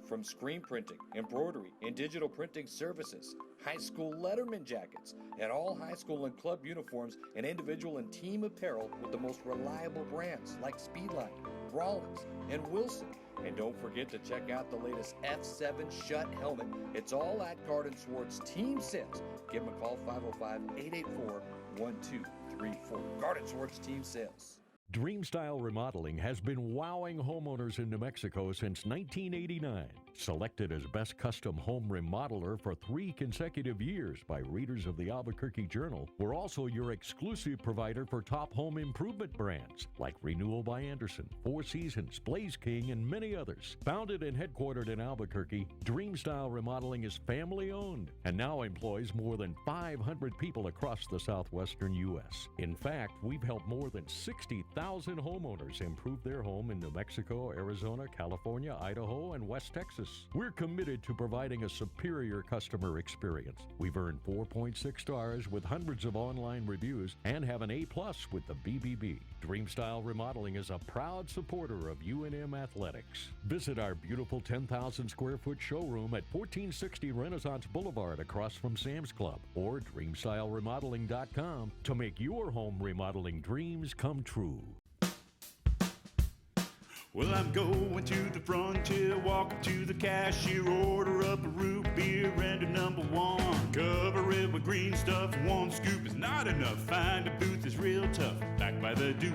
From screen printing, embroidery, and digital printing services, high school letterman jackets, and all high school and club uniforms and individual and team apparel with the most reliable brands like Speedline, Rawlins, and Wilson. And don't forget to check out the latest F7 Shut helmet. It's all at Garden Swartz Team Sales. Give them a call, 505-884-1234. Garden Swartz Team Sales. Dreamstyle Remodeling has been wowing homeowners in New Mexico since 1989. Selected as Best Custom Home Remodeler for 3 consecutive years by readers of the Albuquerque Journal, we're also your exclusive provider for top home improvement brands like Renewal by Anderson, Four Seasons, Blaze King, and many others. Founded and headquartered in Albuquerque, Dreamstyle Remodeling is family-owned and now employs more than 500 people across the southwestern U.S. In fact, we've helped more than 60,000 homeowners improve their home in New Mexico, Arizona, California, Idaho, and West Texas. We're committed to providing a superior customer experience. We've earned 4.6 stars with hundreds of online reviews and have an A+ with the BBB. Dreamstyle Remodeling is a proud supporter of UNM Athletics. Visit our beautiful 10,000 square foot showroom at 1460 Renaissance Boulevard across from Sam's Club, or dreamstyleremodeling.com to make your home remodeling dreams come true. Well, I'm going to the frontier, walk up to the cashier, order up a root beer and a number 1. Cover it with green stuff, 1 scoop is not enough. Find a booth is real tough, back by the Duke.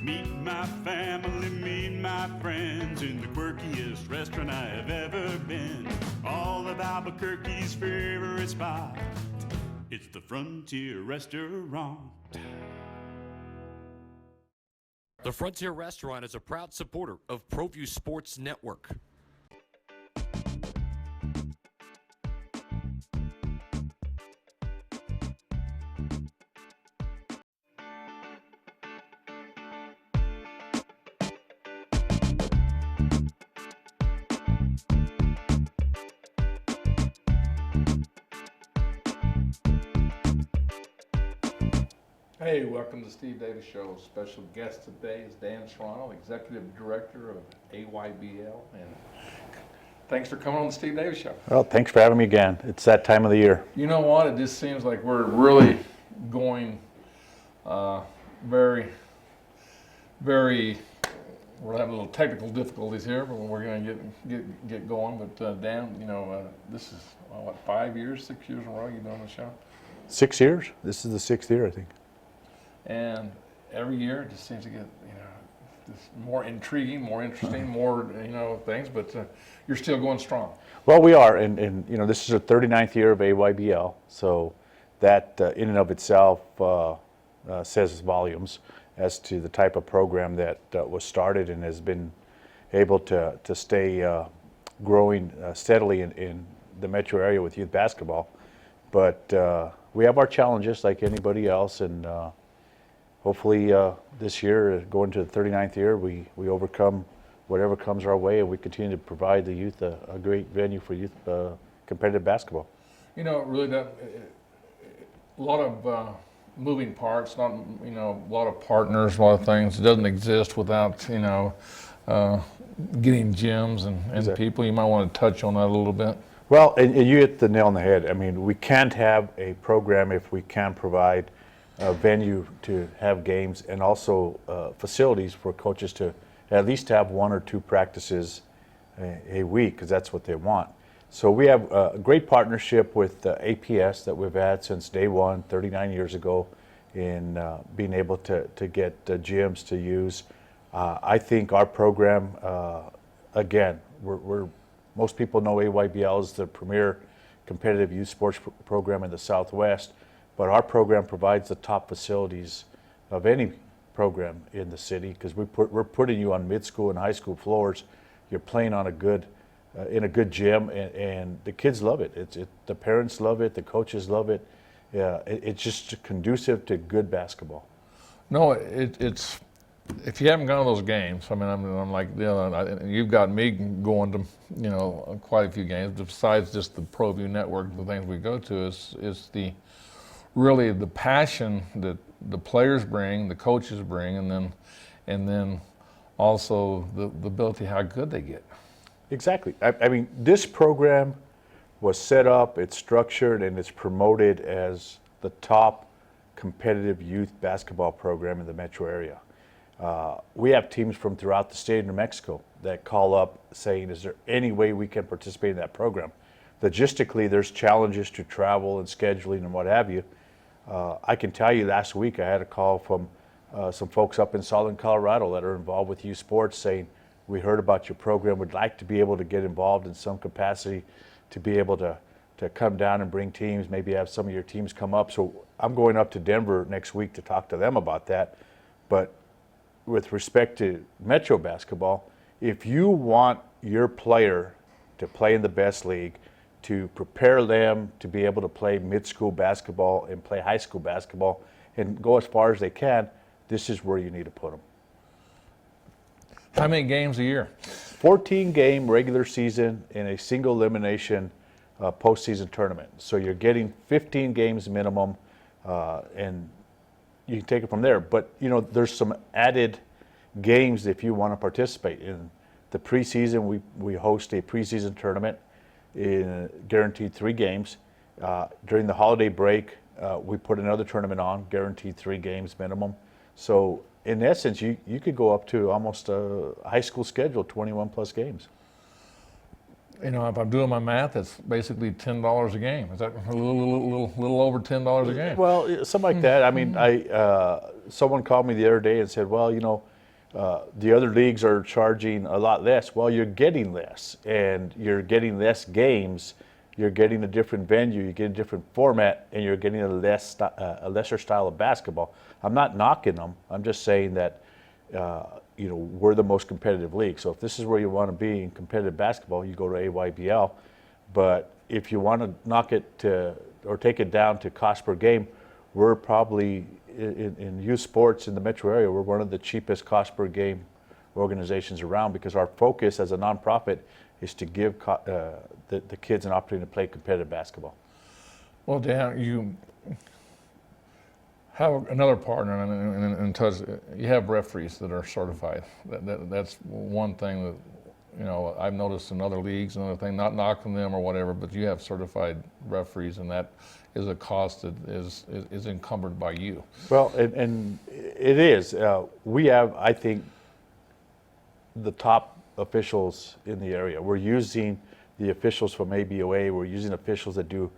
Meet my family, meet my friends in the quirkiest restaurant I have ever been. All of Albuquerque's favorite spot, it's the Frontier Restaurant. The Frontier Restaurant is a proud supporter of ProView Sports Network. Hey, welcome to the Steve Davis Show. Special guest today is DanSerrano, Executive Director of AYBL. And thanks for coming on the Steve Davis Show. Well, thanks for having me again. It's that time of the year. You know what? It just seems like we're really going very, we're having a little technical difficulties here, but we're going to get going. But Dan, you know, this is, 5 years, 6 years in a row you've been on the show? 6 years. This is the 6th year, I think. And every year it just seems to get, just more intriguing, more interesting, more, things, but you're still going strong. Well, we are, and this is our 39th year of AYBL, so that in and of itself says volumes as to the type of program that was started and has been able to stay growing steadily in the metro area with youth basketball. But we have our challenges like anybody else, and hopefully this year, going to the 39th year, we overcome whatever comes our way, and we continue to provide the youth a great venue for youth competitive basketball. Really, a lot of moving parts, not, a lot of partners, a lot of things. It doesn't exist without, getting gyms and exactly. People. You might want to touch on that a little bit. Well, and you hit the nail on the head. I mean, we can't have a program if we can't provide a venue to have games and also facilities for coaches to at least have 1 or 2 practices a week, because that's what they want. So we have a great partnership with APS that we've had since day one, 39 years ago, in being able to get gyms to use. I think our program, again, most people know AYBL is the premier competitive youth sports program in the Southwest, but our program provides the top facilities of any program in the city, because we're putting you on mid-school and high school floors. You're playing on in a good gym, and the kids love it. The parents love it, the coaches love it. It's just conducive to good basketball. No, it's if you haven't gone to those games, I mean, I'm like, you've got me going to, quite a few games. Besides just the ProView Network, the things we go to is really the passion that the players bring, the coaches bring, and then also the ability how good they get. Exactly. I mean, this program was set up, it's structured, and it's promoted as the top competitive youth basketball program in the metro area. We have teams from throughout the state of New Mexico that call up saying, is there any way we can participate in that program? Logistically, there's challenges to travel and scheduling and what have you. I can tell you last week I had a call from some folks up in Southern Colorado that are involved with youth sports saying, we heard about your program, would like to be able to get involved in some capacity to be able to come down and bring teams, maybe have some of your teams come up. So I'm going up to Denver next week to talk to them about that. But with respect to Metro basketball, if you want your player to play in the best league, to prepare them to be able to play mid-school basketball and play high school basketball and go as far as they can, this is where you need to put them. How many games a year? 14-game regular season and a single elimination postseason tournament. So you're getting 15 games minimum, and you can take it from there. But, you know, there's some added games if you want to participate. In the preseason, we host a preseason tournament, guaranteed 3 games. During the holiday break, we put another tournament on, guaranteed 3 games minimum. So in essence, you could go up to almost a high school schedule, 21 plus games. You know, if I'm doing my math, it's basically $10 a game. Is that a little over $10 a game? Well, something like that. I mean, someone called me the other day and said, well, you know, the other leagues are charging a lot less. Well, you're getting less, and you're getting less games. You're getting a different venue. You get a different format, and you're getting a lesser style of basketball. I'm not knocking them. I'm just saying that, you know, we're the most competitive league. So if this is where you want to be in competitive basketball, you go to AYBL. But if you want to knock it to or take it down to cost per game, we're probably in youth sports in the metro area, we're one of the cheapest cost per game organizations around, because our focus as a nonprofit is to give the kids an opportunity to play competitive basketball. Well, Dan, you have another partner in touch. You have referees that are certified. That's one thing that, you know, I've noticed in other leagues. Another thing, not knocking them or whatever, but you have certified referees, and that is a cost that is encumbered by you. Well, and it is. We have, I think, the top officials in the area. We're using the officials from ABOA. We're using officials that do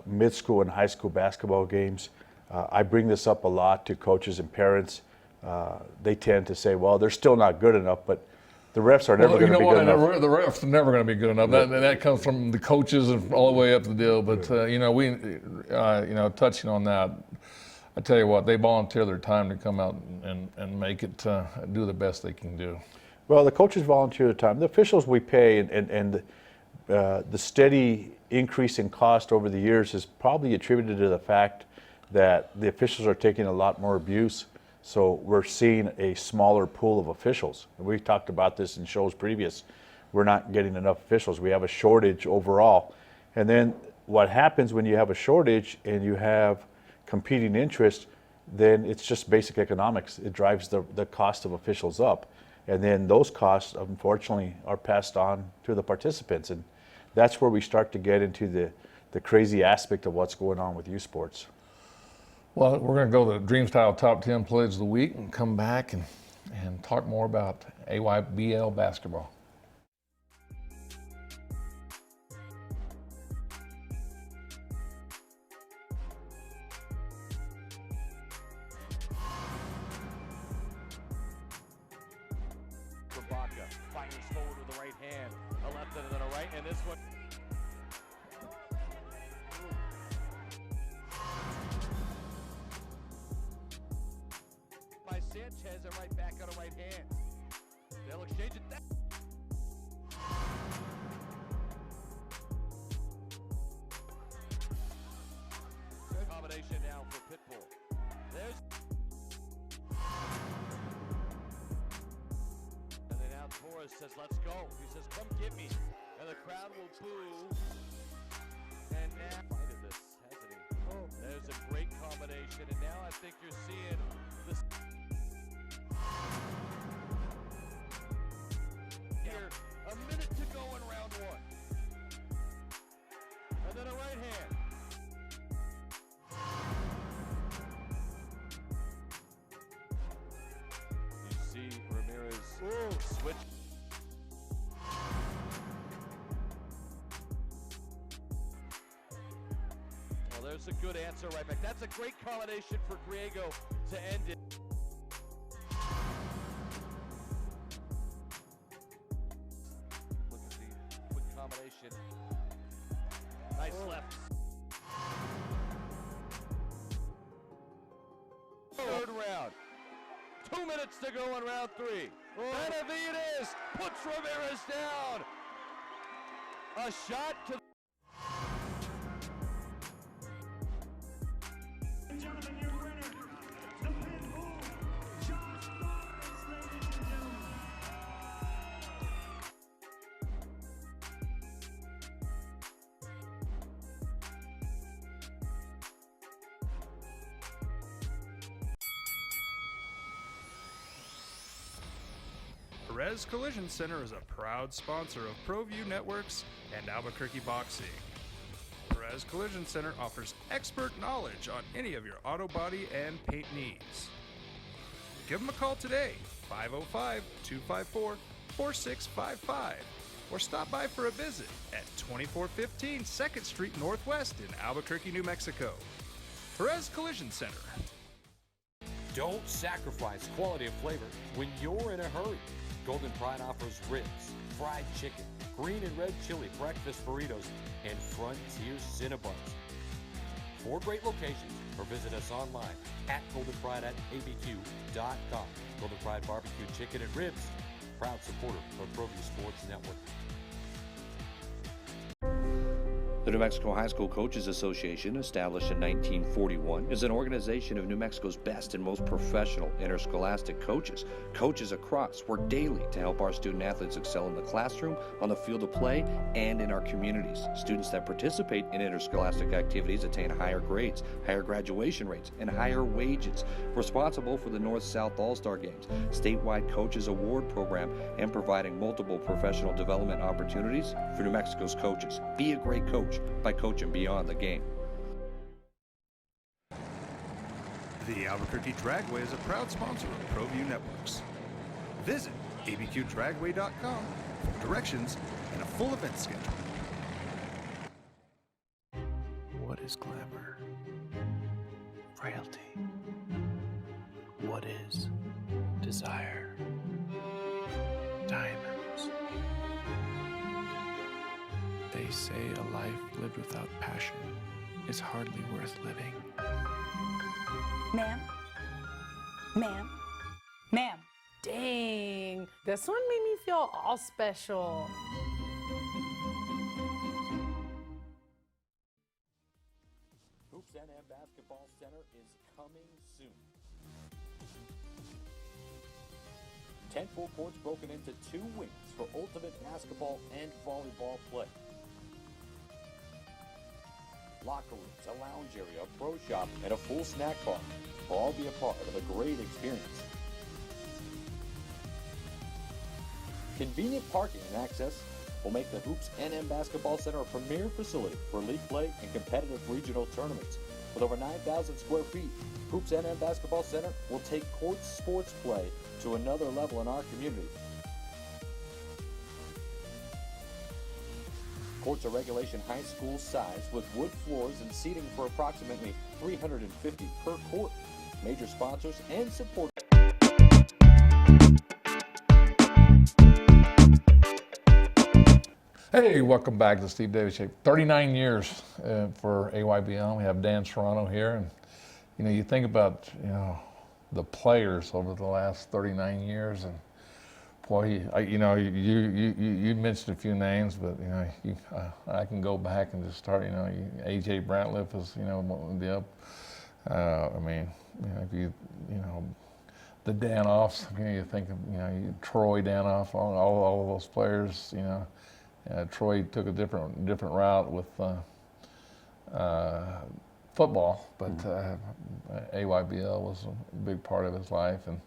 mid-school and high school basketball games. I bring this up a lot to coaches and parents. They tend to say, well, they're still not good enough, but the refs are never going to be good enough. The refs are never going to be good enough. That comes from the coaches and all the way up the deal. But, you know, you know, touching on that, I tell you what, they volunteer their time to come out and make it, do the best they can do. Well, the coaches volunteer their time. The officials we pay, and the steady increase in cost over the years is probably attributed to the fact that the officials are taking a lot more abuse. So we're seeing a smaller pool of officials. We talked about this in shows previous. We're not getting enough officials. We have a shortage overall. And then what happens when you have a shortage and you have competing interests, then it's just basic economics. It drives the cost of officials up. And then those costs, unfortunately, are passed on to the participants. And that's where we start to get into the crazy aspect of what's going on with youth sports. Well, we're going to go to the Dream Style Top 10 Plays of the Week and come back and talk more about AYBL basketball. Fires forward with the right hand, a left and then a right, and this one. By Sanchez, a right back on a right hand. They'll exchange it. Combination now for Pitbull. There's. Torres says, let's go. He says, come get me. And the crowd will boo. And now, this, hasn't he? Oh, there's a great combination. And now I think you're seeing this. Here, a minute to it's a good answer right back. That's a great combination for Griego to end it. Look at the quick combination. Nice left. Third round. 2 minutes to go in round 3. Benavides puts Ramirez down. A shot to Perez Collision Center is a proud sponsor of ProView Networks and Albuquerque Boxing. Perez Collision Center offers expert knowledge on any of your auto body and paint needs. Give them a call today, 505-254-4655, or stop by for a visit at 2415 2nd Street Northwest in Albuquerque, New Mexico. Perez Collision Center. Don't sacrifice quality of flavor when you're in a hurry. Golden Pride offers ribs, fried chicken, green and red chili breakfast burritos, and Frontier Cinnabons. 4 great locations, or visit us online at goldenpride@abq.com. Golden Pride Barbecue Chicken and Ribs, proud supporter of ProView Sports Network. The New Mexico High School Coaches Association, established in 1941, is an organization of New Mexico's best and most professional interscholastic coaches. Coaches across work daily to help our student athletes excel in the classroom, on the field of play, and in our communities. Students that participate in interscholastic activities attain higher grades, higher graduation rates, and higher wages. Responsible for the North-South All-Star Games, statewide Coaches Award Program, and providing multiple professional development opportunities for New Mexico's coaches. Be a great coach by coaching beyond the game. The Albuquerque Dragway is a proud sponsor of ProView Networks. Visit abqdragway.com for directions and a full event schedule. What is glamour? Frailty. What is desire? Diamonds. They say a life lived without passion is hardly worth living. Ma'am? Ma'am? Ma'am? Dang, this one made me feel all special. Hoops NM Basketball Center is coming soon. 10 full courts broken into 2 wings for ultimate basketball and volleyball play. Locker rooms, a lounge area, a pro shop, and a full snack bar will all be a part of a great experience. Convenient parking and access will make the Hoops NM Basketball Center a premier facility for league play and competitive regional tournaments. With over 9,000 square feet, Hoops NM Basketball Center will take court sports play to another level in our community. Courts are regulation high school size with wood floors and seating for approximately 350 per court. Major sponsors and supporters. Hey, welcome back to Steve Davis Show. 39 years for AYBL. We have DanSerrano here, and you think about the players over the last 39 years, and boy, you mentioned a few names, but I can go back and just start. AJ Brantliff is the Danoffs. You think of Troy Danoff, all of those players. Troy took a different route with football, but AYBL was a big part of his life, and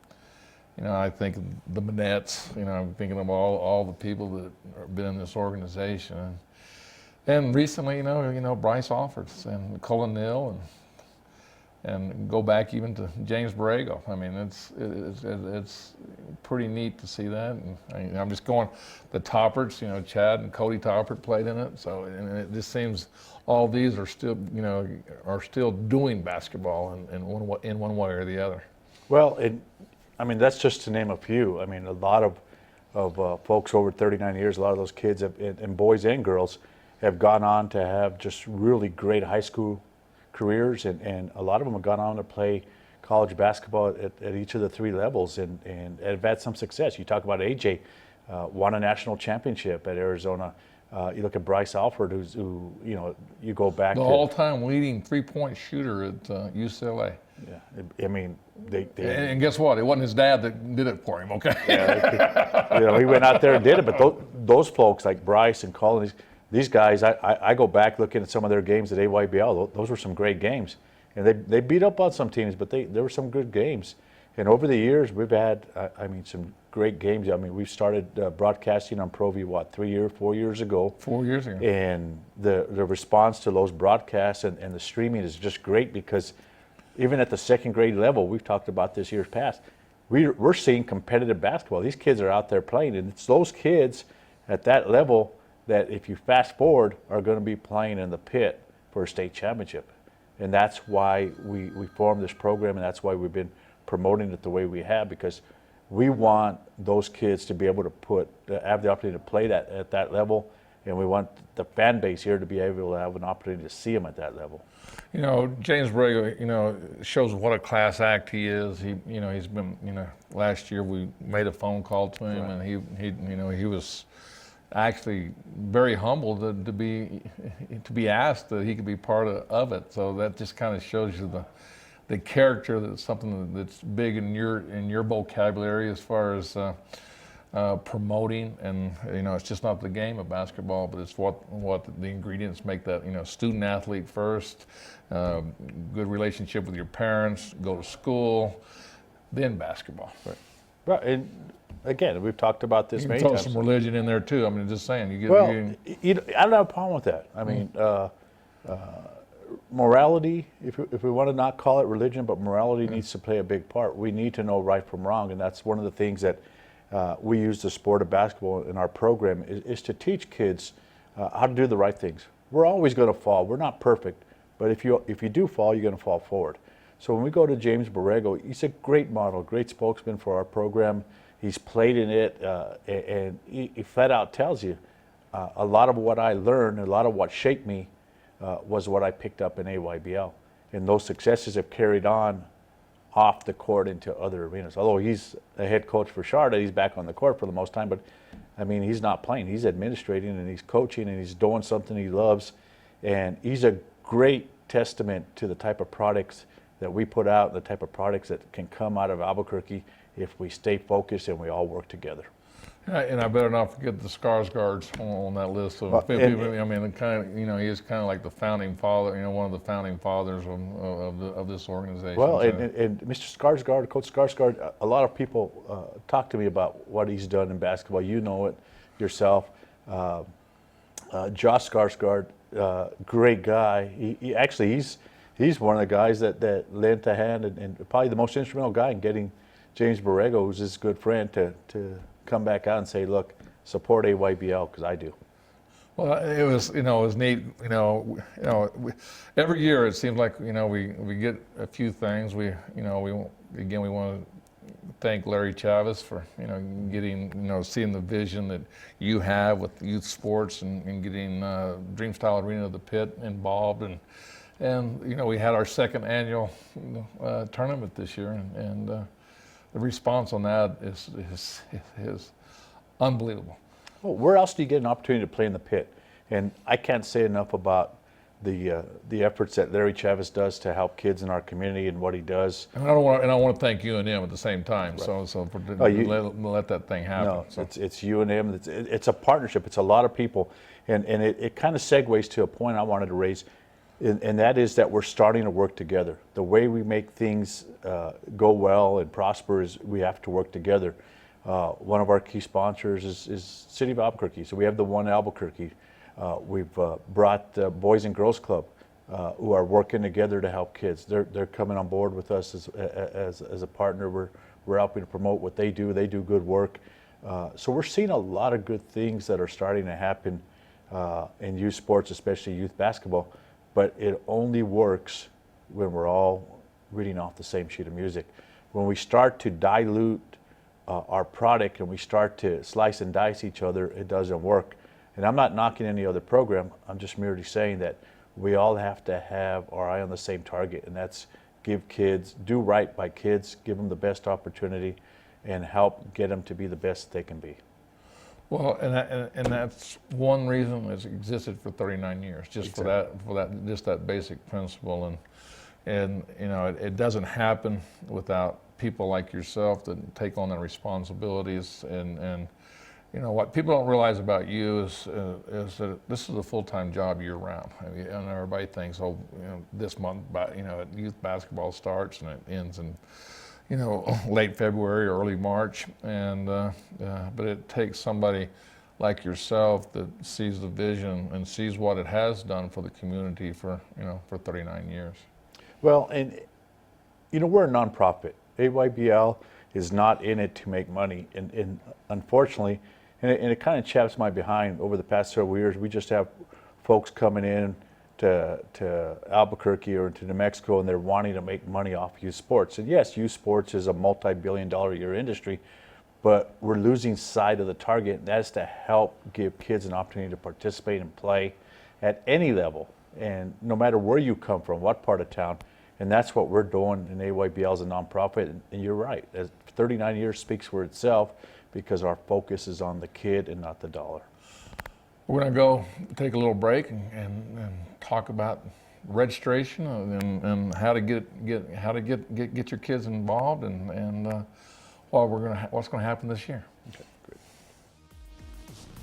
I think of the Manets. I'm thinking of all the people that have been in this organization, and recently, Bryce Alfords and Cullen Neal, and go back even to James Borrego. I mean, it's pretty neat to see that. And I'm just going, the Topperts, you know, Chad and Cody Toppert played in it. So, and it just seems all these are still, you know, are still doing basketball in one way or the other. Well, I mean, that's just to name a few. I mean, a lot of folks over 39 years, a lot of those kids, and boys and girls, have gone on to have just really great high school careers, and a lot of them have gone on to play college basketball at each of the three levels and have had some success. You talk about AJ, won a national championship at Arizona. You look at Bryce Alford, who you know, you go back the to all-time leading three-point shooter at UCLA. Yeah, I mean, and guess what? It wasn't his dad that did it for him. Okay. Yeah, you know, he went out there and did it. But those folks like Bryce and Colin, these guys, I go back looking at some of their games at AYBL. Those were some great games, and they beat up on some teams, but there were some good games. And over the years, we've had, I mean, some great games. I mean, we started broadcasting on ProView, 4 years ago? 4 years ago. And the response to those broadcasts and the streaming is just great, because even at the second grade level, we've talked about this years past, we're seeing competitive basketball. These kids are out there playing, and it's those kids at that level that, if you fast forward, are going to be playing in the pit for a state championship. And that's why we formed this program, and that's why we've been promoting it the way we have, because we want those kids to be able to have the opportunity to play that at that level, and we want the fan base here to be able to have an opportunity to see them at that level. You know, James Borrego, you know, shows what a class act he is. He's been, you know, last year we made a phone call to him, right. And he was actually very humbled to be asked that he could be part of it. So that just kind of shows you the character. That's something that's big in your vocabulary as far as promoting. And you know, it's just not the game of basketball, but it's what the ingredients make that, you know, student athlete first, good relationship with your parents, go to school, then basketball. Right. And again, we've talked about this many throw times. Some religion in there too. I mean, just saying. I don't have a problem with that. I mean, morality, if we want to not call it religion, but morality needs to play a big part. We need to know right from wrong, and that's one of the things that we use the sport of basketball in our program is to teach kids how to do the right things. We're always going to fall. We're not perfect, but if you do fall, you're going to fall forward. So when we go to James Borrego, he's a great model, great spokesman for our program. He's played in it, and he flat out tells you a lot of what I learned, a lot of what shaped me was what I picked up in AYBL. And those successes have carried on off the court into other arenas. Although he's a head coach for Charlotte, he's back on the court for the most time, but I mean, he's not playing. He's administrating and he's coaching and he's doing something he loves. And he's a great testament to the type of products that we put out, the type of products that can come out of Albuquerque if we stay focused and we all work together. And I better not forget the Skarsgårds on that list of people. I mean, he is kind of like the founding father, one of the founding fathers of this organization. Well, and Mr. Skarsgård, Coach Skarsgård, a lot of people talk to me about what he's done in basketball. You know it yourself. Josh Skarsgård, great guy. He's one of the guys that lent a hand and probably the most instrumental guy in getting James Borrego, who's his good friend, to come back out and say, look, support AYBL, because I do. Well, it was neat. Every year it seems like we get a few things. We want to thank Larry Chavez for getting seeing the vision that you have with youth sports and getting Dreamstyle Arena of the Pit involved, and we had our second annual tournament this year, and the response on that is unbelievable. Well, where else do you get an opportunity to play in the pit? And I can't say enough about the efforts that Larry Chavez does to help kids in our community and what he does. And I want to thank you and him at the same time. Right. So for let that thing happen. No, so. It's you and him. It's a partnership. It's a lot of people, and it kind of segues to a point I wanted to raise. And that is that we're starting to work together. The way we make things go well and prosper is we have to work together. One of our key sponsors is City of Albuquerque. So we have the One Albuquerque. We've brought Boys and Girls Club who are working together to help kids. They're coming on board with us as a partner. We're helping to promote what they do. They do good work. So we're seeing a lot of good things that are starting to happen in youth sports, especially youth basketball. But it only works when we're all reading off the same sheet of music. When we start to dilute our product and we start to slice and dice each other, it doesn't work. And I'm not knocking any other program. I'm just merely saying that we all have to have our eye on the same target, and that's give kids, do right by kids, give them the best opportunity, and help get them to be the best they can be. Well, and that's one reason it's existed for 39 years, just Exactly. just that basic principle, and you know it doesn't happen without people like yourself that take on the responsibilities, and you know what people don't realize about you is that this is a full-time job year-round. I mean, and everybody thinks, oh, you know, this month, you know, youth basketball starts and it ends in, you know, late February or early March, and but it takes somebody like yourself that sees the vision and sees what it has done for the community for, you know, for 39 years. Well, and you know, we're a nonprofit. AYBL is not in it to make money, and unfortunately, and it kind of chaps my behind. Over the past several years, we just have folks coming in to Albuquerque or to New Mexico, and they're wanting to make money off youth sports. And yes, youth sports is a multi-billion-dollar-a-year industry, but we're losing sight of the target, and that's to help give kids an opportunity to participate and play at any level, and no matter where you come from, what part of town. And that's what we're doing in AYBL as a nonprofit. And you're right, 39 years speaks for itself, because our focus is on the kid and not the dollar. We're going to go take a little break and talk about registration and how to get your kids involved and what's going to happen this year. Okay, great.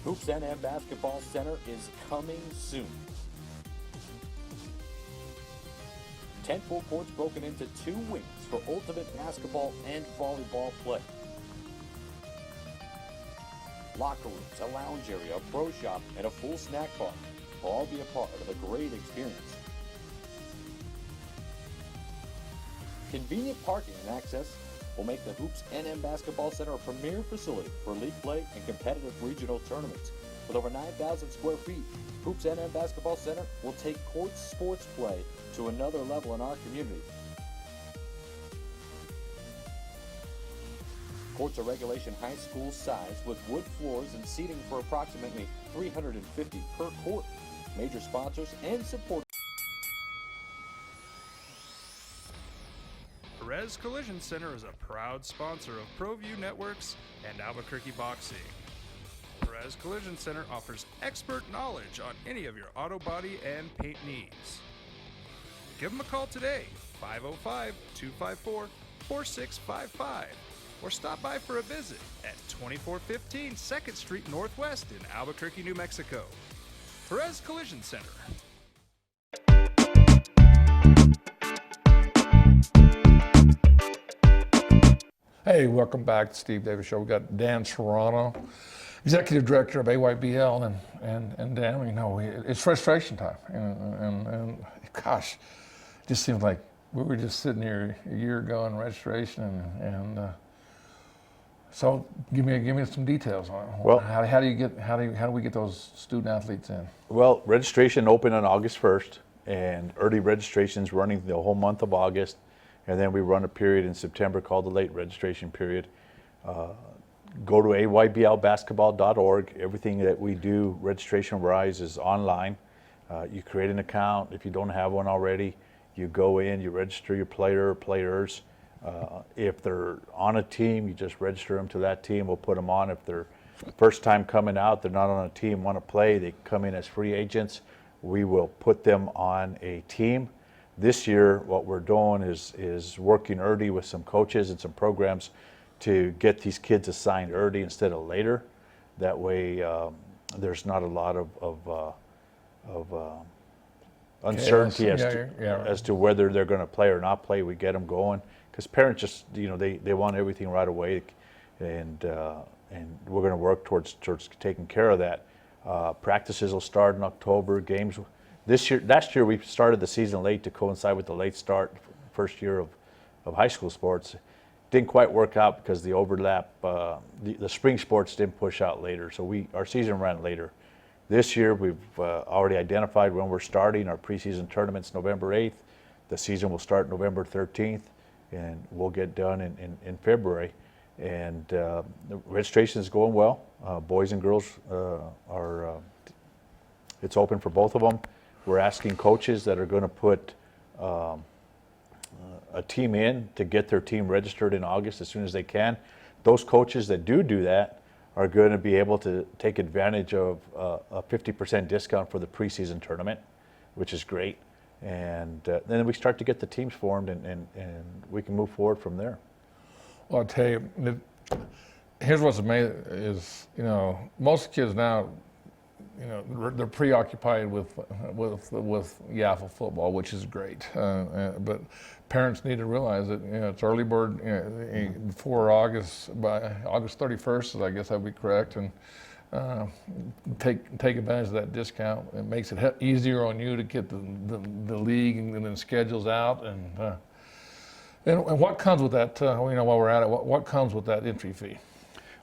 Hoops NM Basketball Center is coming soon. 10 full courts broken into 2 wings for ultimate basketball and volleyball play. Locker rooms, a lounge area, a pro shop, and a full snack bar will all be a part of a great experience. Convenient parking and access will make the Hoops NM Basketball Center a premier facility for league play and competitive regional tournaments. With over 9,000 square feet, Hoops NM Basketball Center will take court sports play to another level in our community. Courts are regulation high school size with wood floors and seating for approximately 350 per court. Major sponsors and supporters. Perez Collision Center is a proud sponsor of ProView Networks and Albuquerque Boxing. Perez Collision Center offers expert knowledge on any of your auto body and paint needs. Give them a call today, 505-254-4655, or stop by for a visit at 2415 2nd Street Northwest in Albuquerque, New Mexico. Perez Collision Center. Hey, welcome back to Steve Davis Show. We got DanSerrano, Executive Director of AYBL, and Dan, you know, it's frustration time, and gosh, it just seems like we were just sitting here a year ago in registration, and so give me some details on it. Well, how do we get those student athletes in? Well, registration opened on August 1st, and early registration's running the whole month of August, and then we run a period in September called the late registration period. Go to ayblbasketball.org. Everything that we do registration-wise is online. You create an account. If you don't have one already, you go in, you register your player or players. If they're on a team, you just register them to that team. We'll put them on. If they're first time coming out, they're not on a team, want to play, they come in as free agents, we will put them on a team. This year, what we're doing is working early with some coaches and some programs to get these kids assigned early instead of later. That way, there's not a lot of uncertainty as to whether they're going to play or not play. We get them going because parents just, you know, they want everything right away, and we're going to work towards taking care of that. Practices will start in October. Games Last year we started the season late to coincide with the late start, first year of high school sports. Didn't quite work out because the overlap, the spring sports didn't push out later, so our season ran later. This year we've already identified when we're starting. Our preseason tournament's November 8th. The season will start November 13th, and we'll get done in February. And the registration is going well. Boys and girls it's open for both of them. We're asking coaches that are going to put a team in to get their team registered in August as soon as they can. Those coaches that do that are going to be able to take advantage of a 50% discount for the preseason tournament, which is great. And then we start to get the teams formed, and we can move forward from there. Well, I'll tell you, here's what's amazing is, most kids now, they're preoccupied with Yaffle football, which is great. But parents need to realize that it's early bird before by August 31st. I guess that'd be correct, and take advantage of that discount. It makes it easier on you to get the league and then schedules out, and what comes with that. While we're at it, what comes with that entry fee?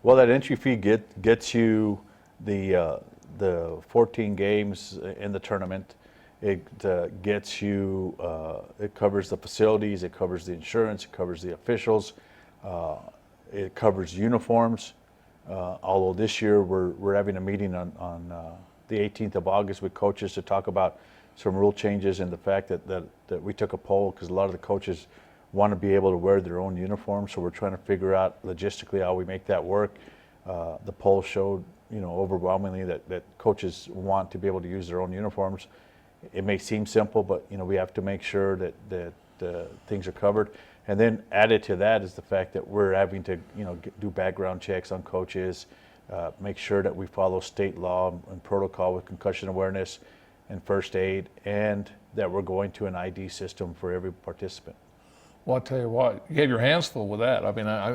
Well, that entry fee gets you the 14 games in the tournament. It gets you, it covers the facilities, it covers the insurance, it covers the officials, it covers uniforms. Although this year we're having a meeting on the 18th of August with coaches to talk about some rule changes and the fact that we took a poll because a lot of the coaches want to be able to wear their own uniform. So we're trying to figure out logistically how we make that work. The poll showed overwhelmingly that coaches want to be able to use their own uniforms. It may seem simple, but we have to make sure that things are covered. And then added to that is the fact that we're having to do background checks on coaches, make sure that we follow state law and protocol with concussion awareness and first aid, and that we're going to an ID system for every participant. Well, I'll tell you what, you have your hands full with that. I mean, I've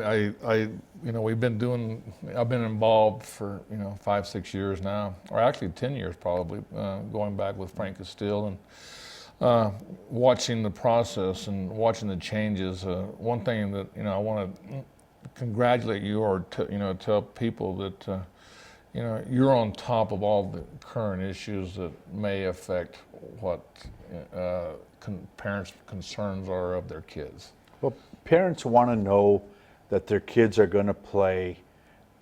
been involved for 5-6 years now, or actually 10 years probably, going back with Frank Castile and watching the process and watching the changes. One thing that I want to congratulate you or tell people that you're on top of all the current issues that may affect what parents' concerns are of their kids. Well, parents want to know that their kids are going to play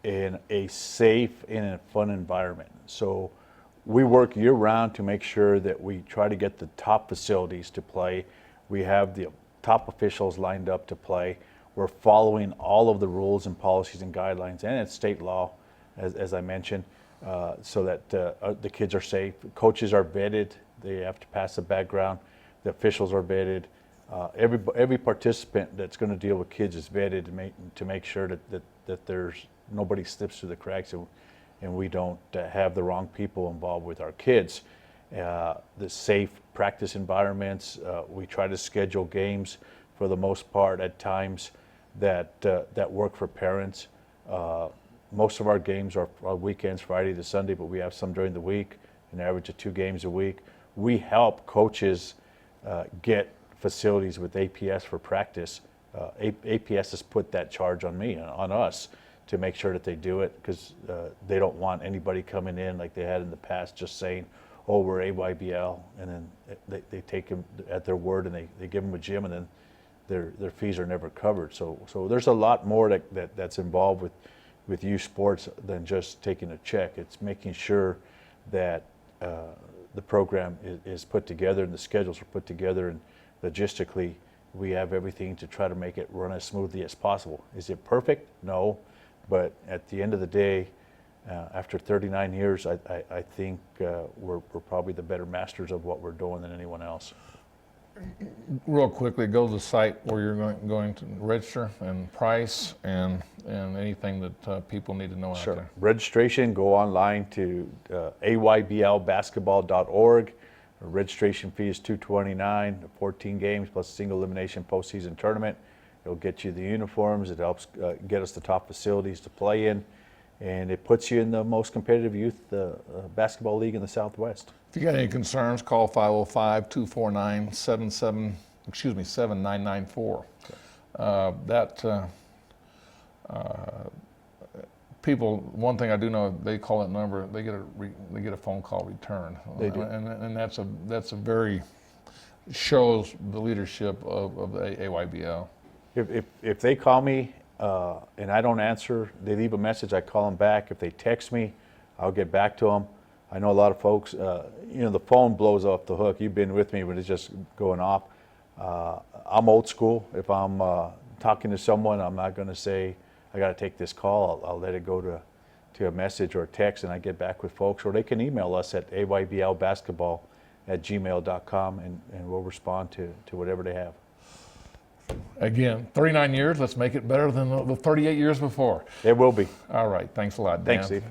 in a safe and a fun environment. So we work year-round to make sure that we try to get the top facilities to play. We have the top officials lined up to play. We're following all of the rules and policies and guidelines, and it's state law, as I mentioned, so that the kids are safe. Coaches are vetted. They have to pass a background. The officials are vetted. Every participant that's going to deal with kids is vetted to make sure that there's nobody slips through the cracks and we don't have the wrong people involved with our kids. The safe practice environments. We try to schedule games for the most part at times that work for parents. Most of our games are weekends, Friday to Sunday, but we have some during the week, an average of 2 games a week. We help coaches get facilities with APS for practice. APS has put that charge on me, on us, to make sure that they do it because they don't want anybody coming in like they had in the past just saying, oh, we're AYBL, and then they take them at their word and they give them a gym and then their fees are never covered. So there's a lot more that's involved with youth sports than just taking a check. It's making sure that the program is put together and the schedules are put together, and logistically we have everything to try to make it run as smoothly as possible. Is it perfect? No, but at the end of the day, after 39 years, I think we're probably the better masters of what we're doing than anyone else. Real quickly, go to the site where you're going to register and price and anything that people need to know out there. Registration, go online to ayblbasketball.org. The registration fee is $229, 14 games plus a single elimination postseason tournament. It'll get you the uniforms. It helps get us the top facilities to play in. and it puts you in the most competitive youth basketball league in the Southwest. If you got any concerns, call 505-249-7994. People, one thing I do know, they call that number, they get a phone call return. They do. And that's a very, shows the leadership of the AYBL. If they call me and I don't answer, they leave a message, I call them back. If they text me, I'll get back to them. I know a lot of folks, the phone blows off the hook. You've been with me when it's just going off. I'm old school. If I'm talking to someone, I'm not going to say, I got to take this call. I'll let it go to a message or a text, and I get back with folks. Or they can email us at ayblbasketball@gmail.com, and we'll respond to whatever they have. Again, 39 years, let's make it better than the 38 years before. It will be. All right, thanks a lot, Dan. Thanks, Steve.